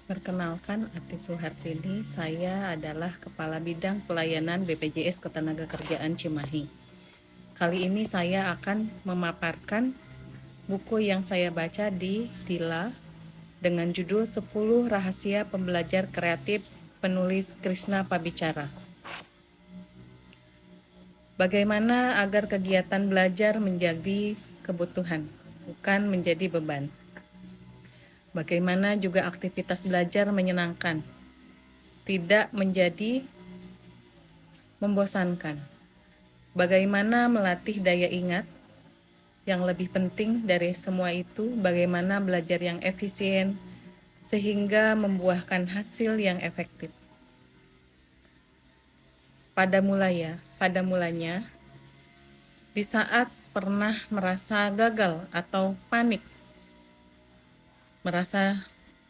Perkenalkan, Ati Suhartini, saya adalah Kepala Bidang Pelayanan BPJS Ketenagakerjaan Cimahi. Kali ini saya akan memaparkan buku yang saya baca di Dila dengan judul 10 Rahasia Pembelajar Kreatif penulis Krishna Pabicara. Bagaimana agar kegiatan belajar menjadi kebutuhan, bukan menjadi beban. Bagaimana juga aktivitas belajar menyenangkan, tidak menjadi membosankan. Bagaimana melatih daya ingat? Yang lebih penting dari semua itu, bagaimana belajar yang efisien sehingga membuahkan hasil yang efektif. Pada mulanya, di saat pernah merasa gagal atau panik, merasa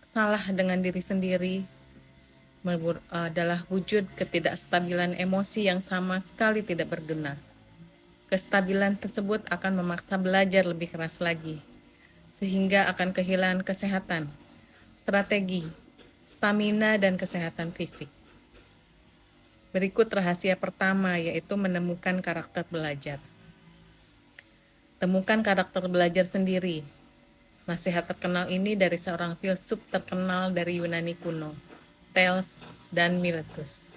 salah dengan diri sendiri, adalah wujud ketidakstabilan emosi yang sama sekali tidak berguna. Kestabilan tersebut akan memaksa belajar lebih keras lagi, sehingga akan kehilangan kesehatan, strategi, stamina, dan kesehatan fisik. Berikut rahasia pertama, yaitu menemukan karakter belajar. Temukan karakter belajar sendiri. Nasihat terkenal ini dari seorang filsuf terkenal dari Yunani kuno, Thales dan Miletus.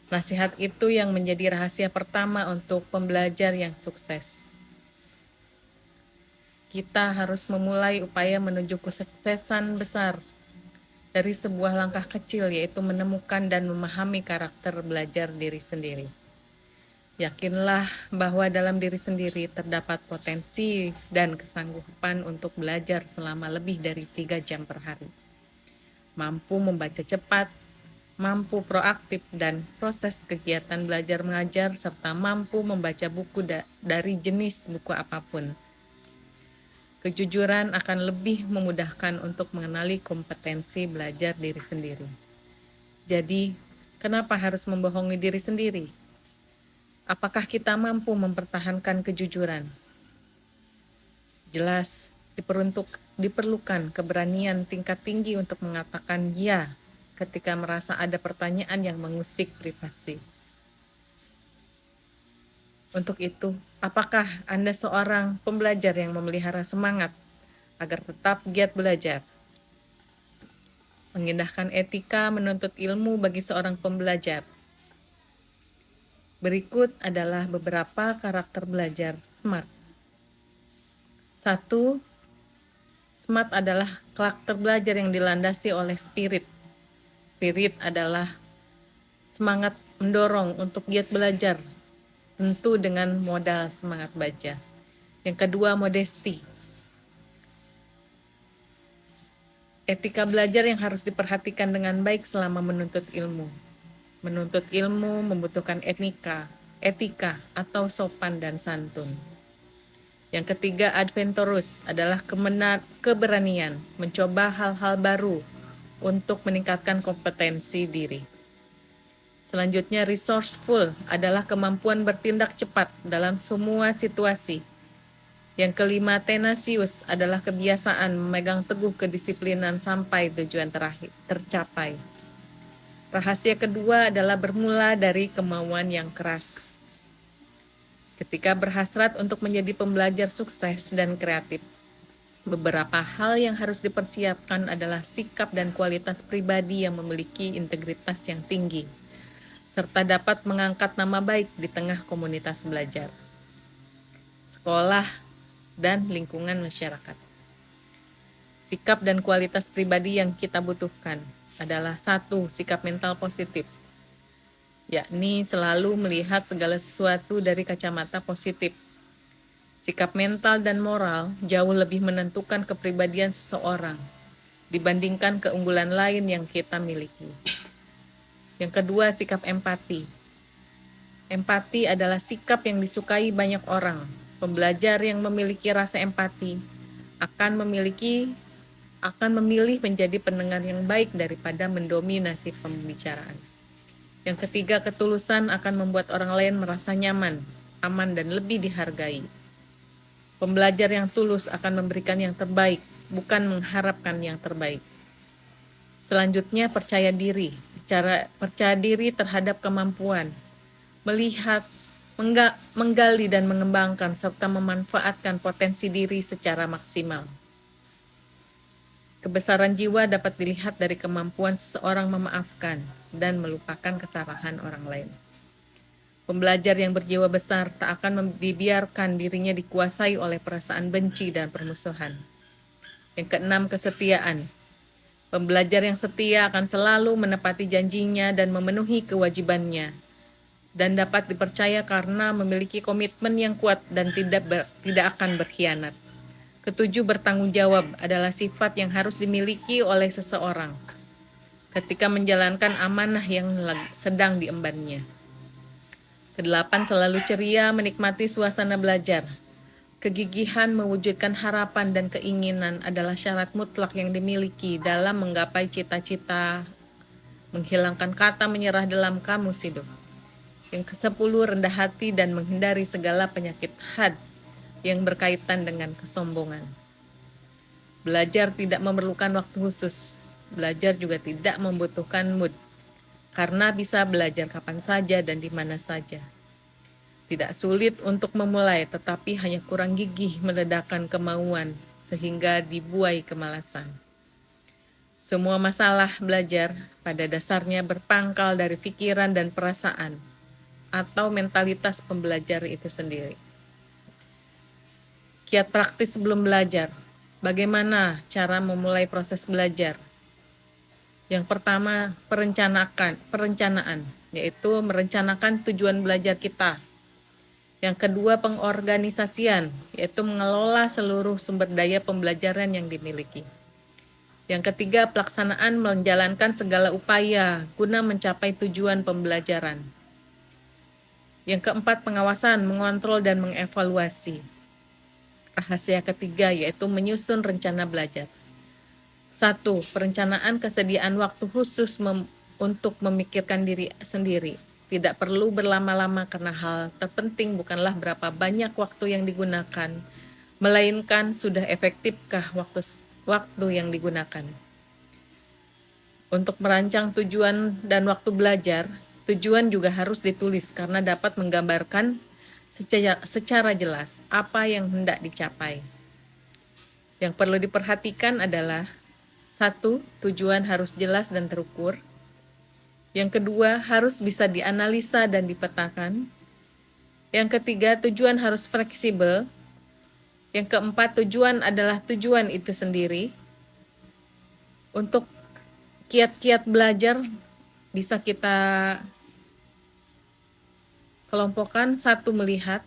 Nasihat itu yang menjadi rahasia pertama untuk pembelajar yang sukses. Kita harus memulai upaya menuju kesuksesan besar dari sebuah langkah kecil, yaitu menemukan dan memahami karakter belajar diri sendiri. Yakinlah bahwa dalam diri sendiri terdapat potensi dan kesanggupan untuk belajar selama lebih dari 3 jam per hari. Mampu membaca cepat, mampu proaktif dan proses kegiatan belajar mengajar, serta mampu membaca buku dari jenis buku apapun. Kejujuran akan lebih memudahkan untuk mengenali kompetensi belajar diri sendiri. Jadi, kenapa harus membohongi diri sendiri? Apakah kita mampu mempertahankan kejujuran? Jelas, diperlukan keberanian tingkat tinggi untuk mengatakan ya ketika merasa ada pertanyaan yang mengusik privasi. Untuk itu, apakah Anda seorang pembelajar yang memelihara semangat agar tetap giat belajar? Mengindahkan etika menuntut ilmu bagi seorang pembelajar. Berikut adalah beberapa karakter belajar SMART. 1. SMART adalah karakter belajar yang dilandasi oleh spirit. Spirit adalah semangat mendorong untuk giat belajar, tentu dengan modal semangat baca. Yang kedua, modesty. Etika belajar yang harus diperhatikan dengan baik selama menuntut ilmu. Menuntut ilmu membutuhkan etika atau sopan dan santun. Yang ketiga, adventurous adalah keberanian mencoba hal-hal baru untuk meningkatkan kompetensi diri. Selanjutnya, resourceful adalah kemampuan bertindak cepat dalam semua situasi. Yang kelima, tenacious adalah kebiasaan memegang teguh kedisiplinan sampai tujuan tercapai. Rahasia kedua adalah bermula dari kemauan yang keras. Ketika berhasrat untuk menjadi pembelajar sukses dan kreatif, beberapa hal yang harus dipersiapkan adalah sikap dan kualitas pribadi yang memiliki integritas yang tinggi, serta dapat mengangkat nama baik di tengah komunitas belajar, sekolah, dan lingkungan masyarakat. Sikap dan kualitas pribadi yang kita butuhkan adalah 1. Sikap mental positif, yakni selalu melihat segala sesuatu dari kacamata positif. Sikap mental dan moral jauh lebih menentukan kepribadian seseorang dibandingkan keunggulan lain yang kita miliki. Yang kedua, sikap empati. Empati adalah sikap yang disukai banyak orang. Pembelajar yang memiliki rasa empati akan memilih menjadi pendengar yang baik daripada mendominasi pembicaraan. Yang ketiga, ketulusan akan membuat orang lain merasa nyaman, aman, dan lebih dihargai. Pembelajar yang tulus akan memberikan yang terbaik, bukan mengharapkan yang terbaik. Selanjutnya, percaya diri. Cara percaya diri terhadap kemampuan, melihat, menggali dan mengembangkan serta memanfaatkan potensi diri secara maksimal. Kebesaran jiwa dapat dilihat dari kemampuan seseorang memaafkan dan melupakan kesalahan orang lain. Pembelajar yang berjiwa besar tak akan dibiarkan dirinya dikuasai oleh perasaan benci dan permusuhan. Yang keenam, kesetiaan. Pembelajar yang setia akan selalu menepati janjinya dan memenuhi kewajibannya, dan dapat dipercaya karena memiliki komitmen yang kuat dan tidak akan berkhianat. Ketujuh, bertanggung jawab adalah sifat yang harus dimiliki oleh seseorang ketika menjalankan amanah yang sedang diembannya. Kedelapan, selalu ceria menikmati suasana belajar. Kegigihan mewujudkan harapan dan keinginan adalah syarat mutlak yang dimiliki dalam menggapai cita-cita, menghilangkan kata menyerah dalam kamus hidup. Yang ke-10, rendah hati dan menghindari segala penyakit had yang berkaitan dengan kesombongan. Belajar tidak memerlukan waktu khusus. Belajar juga tidak membutuhkan mood, karena bisa belajar kapan saja dan di mana saja. Tidak sulit untuk memulai, tetapi hanya kurang gigih meledakkan kemauan sehingga dibuai kemalasan. Semua masalah belajar pada dasarnya berpangkal dari pikiran dan perasaan atau mentalitas pembelajar itu sendiri. Kiat praktis sebelum belajar. Bagaimana cara memulai proses belajar? Yang pertama, perencanaan, yaitu merencanakan tujuan belajar kita. Yang kedua, pengorganisasian, yaitu mengelola seluruh sumber daya pembelajaran yang dimiliki. Yang ketiga, pelaksanaan menjalankan segala upaya guna mencapai tujuan pembelajaran. Yang keempat, pengawasan, mengontrol dan mengevaluasi. Rahasia ketiga yaitu menyusun rencana belajar. 1. Perencanaan kesediaan waktu khusus untuk memikirkan diri sendiri. Tidak perlu berlama-lama karena hal terpenting bukanlah berapa banyak waktu yang digunakan, melainkan sudah efektifkah waktu yang digunakan. Untuk merancang tujuan dan waktu belajar, tujuan juga harus ditulis karena dapat menggambarkan secara jelas apa yang hendak dicapai. Yang perlu diperhatikan adalah 1. Tujuan harus jelas dan terukur. Yang kedua, harus bisa dianalisa dan dipetakan. Yang ketiga, tujuan harus fleksibel. Yang keempat, tujuan adalah tujuan itu sendiri. Untuk kiat-kiat belajar bisa kita kelompokkan. 1, melihat.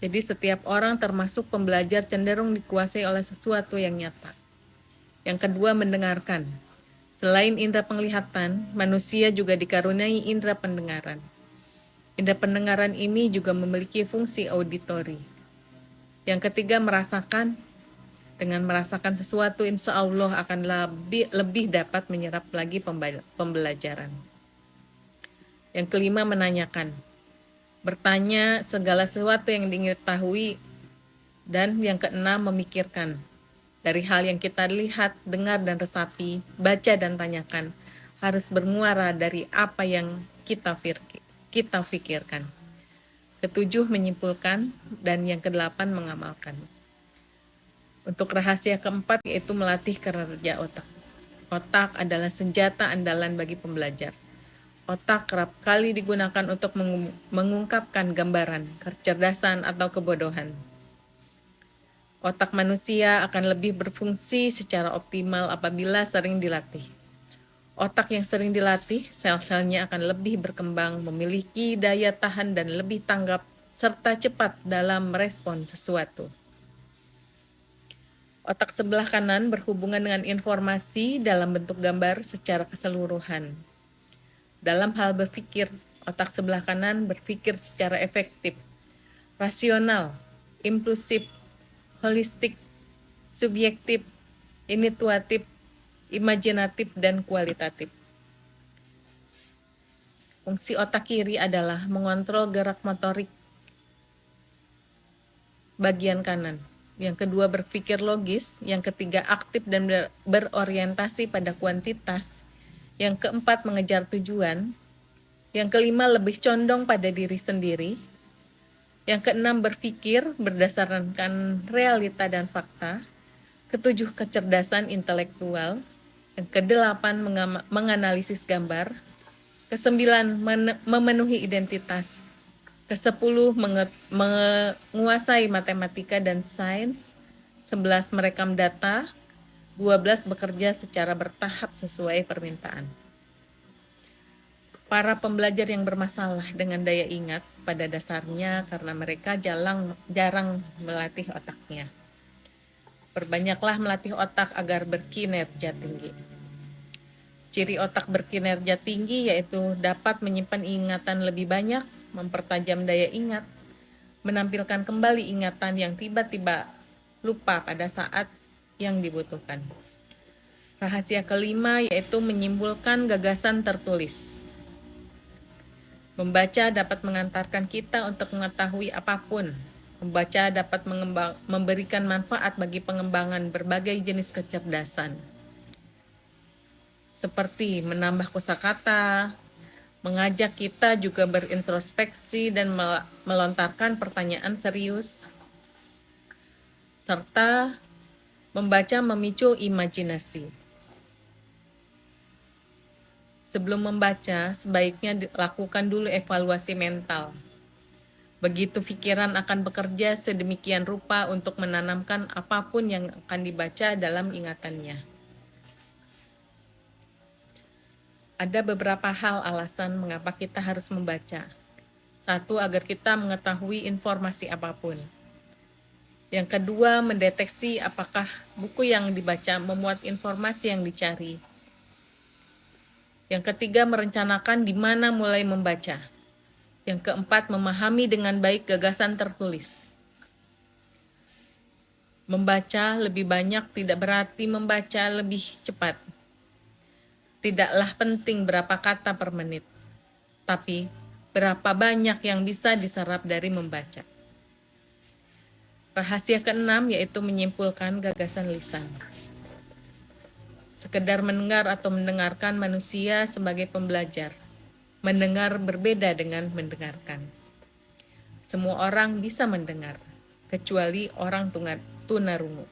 Jadi setiap orang termasuk pembelajar cenderung dikuasai oleh sesuatu yang nyata. Yang kedua, mendengarkan. Selain indera penglihatan, manusia juga dikaruniai indera pendengaran. Indera pendengaran ini juga memiliki fungsi auditori. Yang ketiga, merasakan. Dengan merasakan sesuatu, insya Allah akan lebih dapat menyerap lagi pembelajaran. Yang kelima, menanyakan. Bertanya segala sesuatu yang ingin diketahui. Dan yang keenam, memikirkan. Dari hal yang kita lihat, dengar, dan resapi, baca dan tanyakan, harus bermuara dari apa yang kita pikirkan. Ketujuh, menyimpulkan, dan yang kedelapan, mengamalkan. Untuk rahasia keempat, yaitu melatih kerja otak. Otak adalah senjata andalan bagi pembelajar. Otak kerap kali digunakan untuk mengungkapkan gambaran, kecerdasan, atau kebodohan. Otak manusia akan lebih berfungsi secara optimal apabila sering dilatih. Otak yang sering dilatih, sel-selnya akan lebih berkembang, memiliki daya tahan dan lebih tanggap, serta cepat dalam merespon sesuatu. Otak sebelah kanan berhubungan dengan informasi dalam bentuk gambar secara keseluruhan. Dalam hal berpikir, otak sebelah kanan berpikir secara efektif, rasional, impulsif, holistik, subjektif, intuitif, imajinatif, dan kualitatif. Fungsi otak kiri adalah mengontrol gerak motorik bagian kanan. Yang kedua, berpikir logis. Yang ketiga, aktif dan berorientasi pada kuantitas. Yang keempat, mengejar tujuan. Yang kelima, lebih condong pada diri sendiri. Yang keenam, berpikir berdasarkan realita dan fakta. Ketujuh, kecerdasan intelektual. Yang kedelapan, menganalisis gambar. Kesembilan, memenuhi identitas. Kesepuluh, menguasai matematika dan sains. 11, merekam data. 12, bekerja secara bertahap sesuai permintaan. Para pembelajar yang bermasalah dengan daya ingat pada dasarnya karena mereka jarang melatih otaknya. Perbanyaklah melatih otak agar berkinerja tinggi. Ciri otak berkinerja tinggi yaitu dapat menyimpan ingatan lebih banyak, mempertajam daya ingat, menampilkan kembali ingatan yang tiba-tiba lupa pada saat yang dibutuhkan. Rahasia kelima yaitu menyimpulkan gagasan tertulis. Membaca dapat mengantarkan kita untuk mengetahui apapun. Membaca dapat memberikan manfaat bagi pengembangan berbagai jenis kecerdasan, seperti menambah kosakata, mengajak kita juga berintrospeksi dan melontarkan pertanyaan serius, serta membaca memicu imajinasi. Sebelum membaca, sebaiknya lakukan dulu evaluasi mental. Begitu pikiran akan bekerja sedemikian rupa untuk menanamkan apapun yang akan dibaca dalam ingatannya. Ada beberapa hal alasan mengapa kita harus membaca. Satu, agar kita mengetahui informasi apapun. Yang kedua, mendeteksi apakah buku yang dibaca memuat informasi yang dicari. Yang ketiga, merencanakan di mana mulai membaca. Yang keempat, memahami dengan baik gagasan tertulis. Membaca lebih banyak tidak berarti membaca lebih cepat. Tidaklah penting berapa kata per menit, tapi berapa banyak yang bisa diserap dari membaca. Rahasia keenam yaitu menyimpulkan gagasan lisan. Sekedar mendengar atau mendengarkan manusia sebagai pembelajar. Mendengar berbeda dengan mendengarkan. Semua orang bisa mendengar, kecuali orang tunarungu.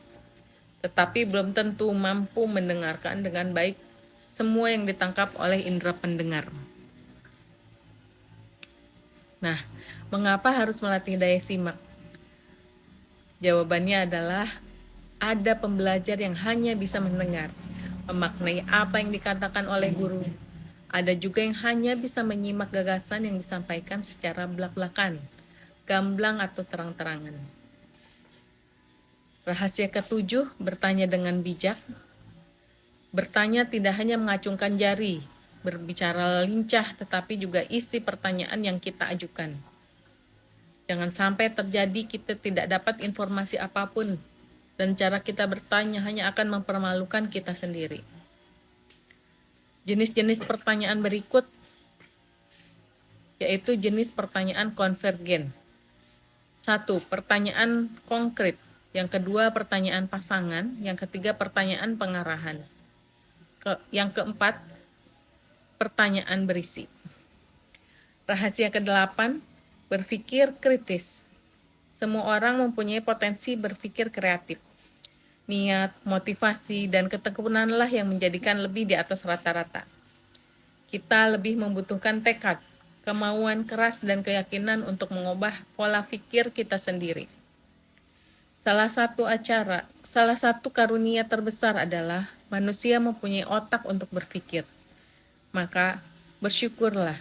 Tetapi belum tentu mampu mendengarkan dengan baik semua yang ditangkap oleh indera pendengar. Nah, mengapa harus melatih daya simak? Jawabannya adalah ada pembelajar yang hanya bisa mendengar, memaknai apa yang dikatakan oleh guru. Ada juga yang hanya bisa menyimak gagasan yang disampaikan secara belak-belakan, gamblang atau terang-terangan. Rahasia ketujuh, bertanya dengan bijak. Bertanya tidak hanya mengacungkan jari, berbicara lincah, tetapi juga isi pertanyaan yang kita ajukan. Jangan sampai terjadi kita tidak dapat informasi apapun, dan cara kita bertanya hanya akan mempermalukan kita sendiri. Jenis-jenis pertanyaan berikut yaitu jenis pertanyaan konvergen. 1. Pertanyaan konkret. Yang kedua, pertanyaan pasangan. Yang ketiga, pertanyaan pengarahan. Yang keempat, pertanyaan berisi. Rahasia ke-8, berpikir kritis. Semua orang mempunyai potensi berpikir kreatif. Niat, motivasi, dan ketekunanlah yang menjadikan lebih di atas rata-rata. Kita lebih membutuhkan tekad, kemauan keras, dan keyakinan untuk mengubah pola pikir kita sendiri. Salah satu karunia terbesar adalah manusia mempunyai otak untuk berpikir. Maka bersyukurlah.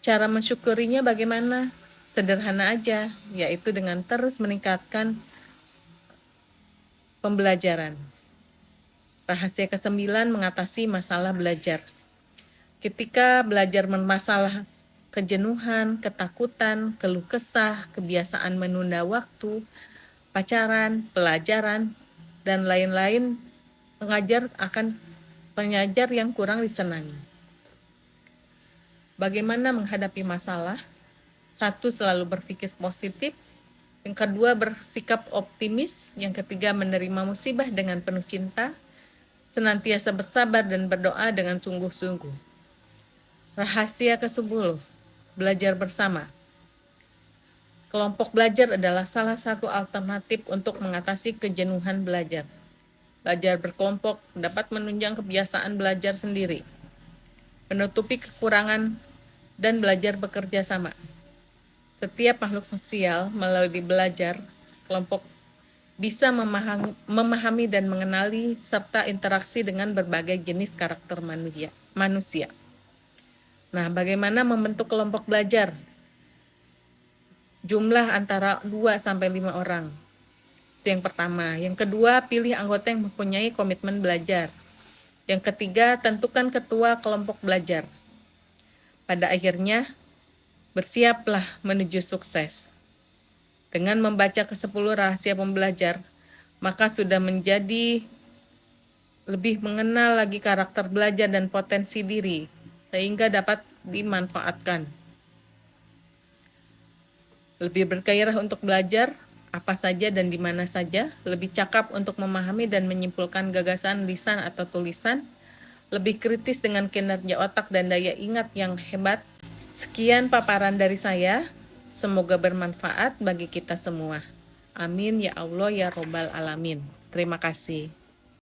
Cara mensyukurinya bagaimana? Sederhana aja, yaitu dengan terus meningkatkan pembelajaran. Rahasia ke-9, mengatasi masalah belajar. Ketika belajar masalah kejenuhan, ketakutan, keluh kesah, kebiasaan menunda waktu, pacaran, pelajaran, dan lain-lain, pengajar yang kurang disenangi. Bagaimana menghadapi masalah? 1. Selalu berpikir positif. Yang kedua, bersikap optimis. Yang ketiga, menerima musibah dengan penuh cinta. Senantiasa bersabar dan berdoa dengan sungguh-sungguh. Rahasia ke-10, belajar bersama. Kelompok belajar adalah salah satu alternatif untuk mengatasi kejenuhan belajar. Belajar berkelompok dapat menunjang kebiasaan belajar sendiri, menutupi kekurangan, dan belajar bekerja sama. Setiap makhluk sosial melalui belajar kelompok bisa memahami dan mengenali serta interaksi dengan berbagai jenis karakter manusia. Nah, bagaimana membentuk kelompok belajar? Jumlah antara 2-5 orang. Itu yang pertama. Yang kedua, pilih anggota yang mempunyai komitmen belajar. Yang ketiga, tentukan ketua kelompok belajar. Pada akhirnya, bersiaplah menuju sukses. Dengan membaca ke-10 rahasia pembelajar, maka sudah menjadi lebih mengenal lagi karakter belajar dan potensi diri, sehingga dapat dimanfaatkan. Lebih bergairah untuk belajar, apa saja dan di mana saja, lebih cakap untuk memahami dan menyimpulkan gagasan lisan atau tulisan, lebih kritis dengan kinerja otak dan daya ingat yang hebat. Sekian paparan dari saya, semoga bermanfaat bagi kita semua. Amin ya Allah ya Robbal Alamin. Terima kasih.